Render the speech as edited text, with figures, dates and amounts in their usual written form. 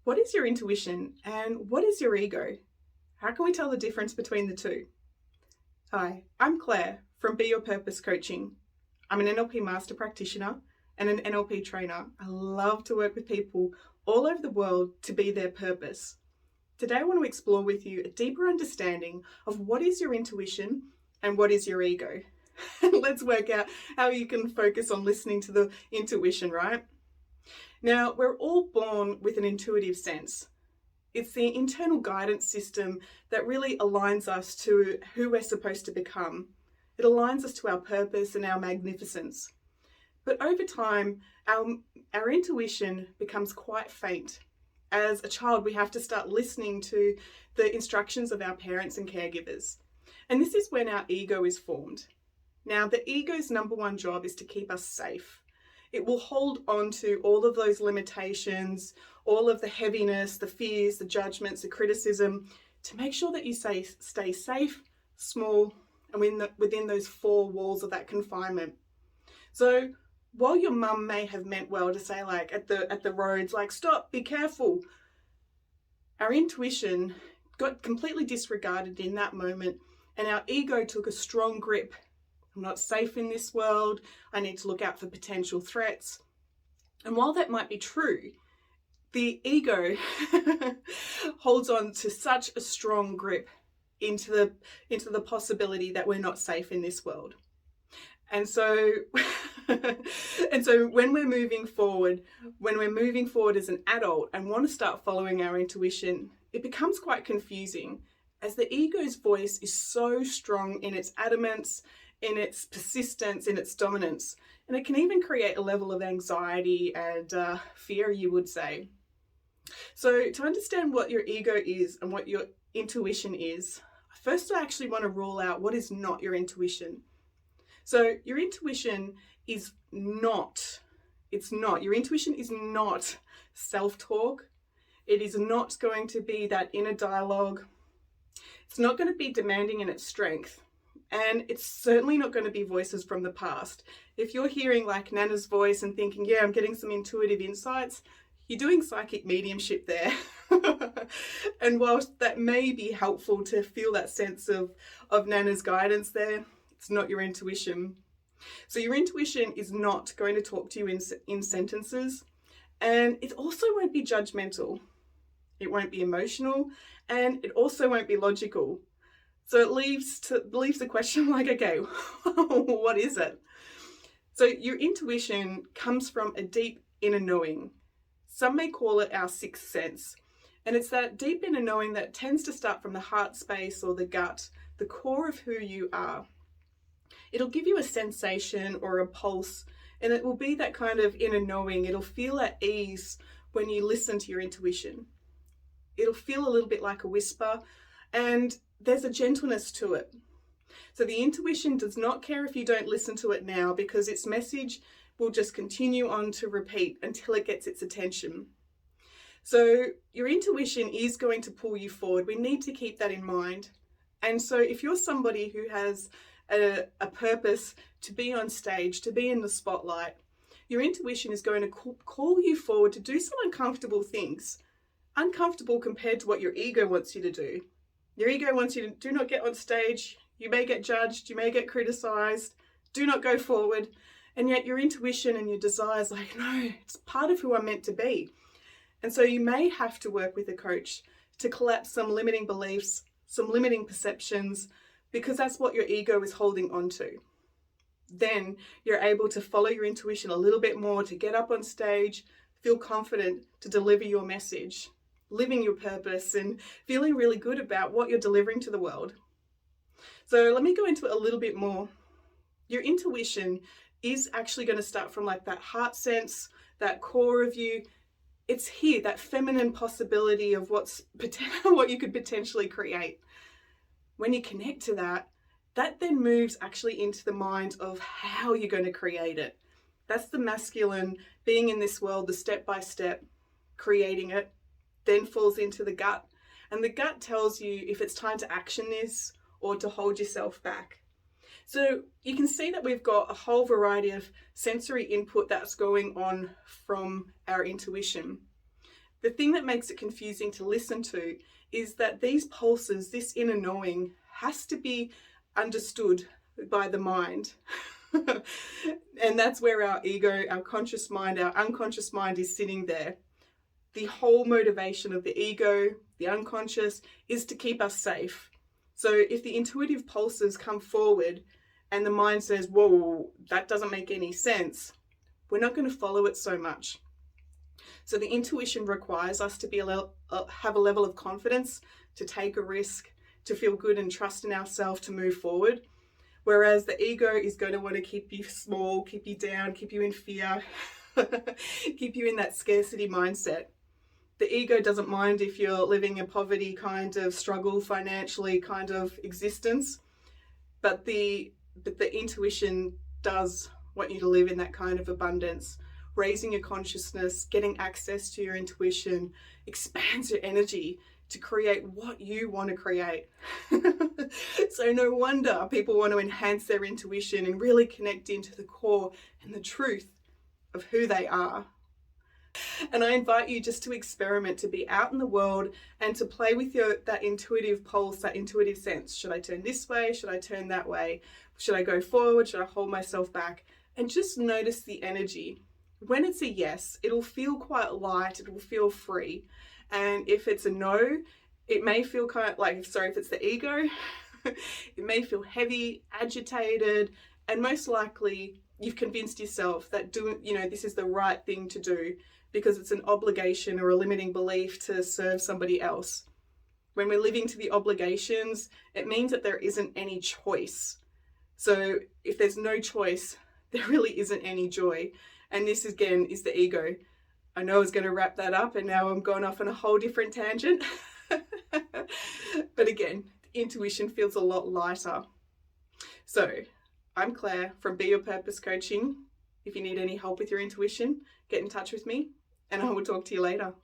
What is your intuition and what is your ego? How can we tell the difference between the two? Hi, I'm Claire from Be Your Purpose Coaching. I'm an NLP Master Practitioner and an NLP trainer. I love to work with people all over the world to be their purpose. Today, I want to explore with you a deeper understanding of what is your intuition and what is your ego. Let's work out how you can focus on listening to the intuition, right? Now, we're all born with an intuitive sense. It's the internal guidance system that really aligns us to who we're supposed to become. It aligns us to our purpose and our magnificence. But over time, our intuition becomes quite faint. As a child, we have to start listening to the instructions of our parents and caregivers. And this is when our ego is formed. Now, the ego's number one job is to keep us safe. It will hold on to all of those limitations, all of the heaviness, the fears, the judgments, the criticism, to make sure that you stay safe, small, and within those four walls of that confinement. So while your mum may have meant well to say, like, at the roads, like, stop, be careful, our intuition got completely disregarded in that moment, and our ego took a strong grip. I'm not safe in this world. I need to look out for potential threats. And while that might be true, the ego holds on to such a strong grip into the possibility that we're not safe in this world. And so when we're moving forward as an adult and want to start following our intuition, it becomes quite confusing, as the ego's voice is so strong in its adamance, in its persistence, in its dominance. And it can even create a level of anxiety and fear, you would say. So to understand what your ego is and what your intuition is, first I actually want to rule out what is not your intuition. So your intuition is not, your intuition is not self-talk. It is not going to be that inner dialogue. It's not going to be demanding in its strength. And it's certainly not going to be voices from the past. If you're hearing like Nana's voice and thinking, yeah, I'm getting some intuitive insights, you're doing psychic mediumship there. And whilst that may be helpful to feel that sense of Nana's guidance there, it's not your intuition. So your intuition is not going to talk to you in sentences, and it also won't be judgmental. It won't be emotional, and it also won't be logical. So it leaves the question like, okay, what is it? So your intuition comes from a deep inner knowing. Some may call it our sixth sense. And it's that deep inner knowing that tends to start from the heart space or the gut, the core of who you are. It'll give you a sensation or a pulse, and it will be that kind of inner knowing. It'll feel at ease when you listen to your intuition. It'll feel a little bit like a whisper, and there's a gentleness to it. So the intuition does not care if you don't listen to it now, because its message will just continue on to repeat until it gets its attention. So your intuition is going to pull you forward. We need to keep that in mind. And so if you're somebody who has a purpose to be on stage, to be in the spotlight, your intuition is going to call you forward to do some uncomfortable things. Uncomfortable compared to what your ego wants you to do. Your ego wants you to do not get on stage. You may get judged. You may get criticized. Do not go forward. And yet your intuition and your desires like, no, it's part of who I'm meant to be. And so you may have to work with a coach to collapse some limiting beliefs, some limiting perceptions, because that's what your ego is holding on to. Then you're able to follow your intuition a little bit more, to get up on stage, feel confident to deliver your message, living your purpose and feeling really good about what you're delivering to the world. So let me go into it a little bit more. Your intuition is actually going to start from like that heart sense, that core of you. It's here, that feminine possibility of what you could potentially create. When you connect to that, that then moves actually into the mind of how you're going to create it. That's the masculine being in this world, the step-by-step, creating it, then falls into the gut. And the gut tells you if it's time to action this or to hold yourself back. So you can see that we've got a whole variety of sensory input that's going on from our intuition. The thing that makes it confusing to listen to is that these pulses, this inner knowing, has to be understood by the mind. And that's where our ego, our conscious mind, our unconscious mind is sitting there. The whole motivation of the ego, the unconscious, is to keep us safe. So if the intuitive pulses come forward and the mind says, whoa, that doesn't make any sense, we're not going to follow it so much. So the intuition requires us to have a level of confidence, to take a risk, to feel good and trust in ourselves to move forward. Whereas the ego is going to want to keep you small, keep you down, keep you in fear, keep you in that scarcity mindset. The ego doesn't mind if you're living a poverty kind of struggle, financially kind of existence, but the intuition does want you to live in that kind of abundance. Raising your consciousness, getting access to your intuition expands your energy to create what you want to create. So no wonder people want to enhance their intuition and really connect into the core and the truth of who they are. And I invite you just to experiment, to be out in the world and to play with that intuitive pulse, that intuitive sense. Should I turn this way? Should I turn that way? Should I go forward? Should I hold myself back? And just notice the energy. When it's a yes, it'll feel quite light, it will feel free. And if it's a no, it may feel kind of like, if it's the ego, it may feel heavy, agitated, and most likely you've convinced yourself that this is the right thing to do because it's an obligation or a limiting belief to serve somebody else. When we're living to the obligations, it means that there isn't any choice. So if there's no choice, there really isn't any joy. And this again is the ego. I know I was going to wrap that up and now I'm going off on a whole different tangent. But again, intuition feels a lot lighter. So I'm Claire from Be Your Purpose Coaching. If you need any help with your intuition, get in touch with me and I will talk to you later.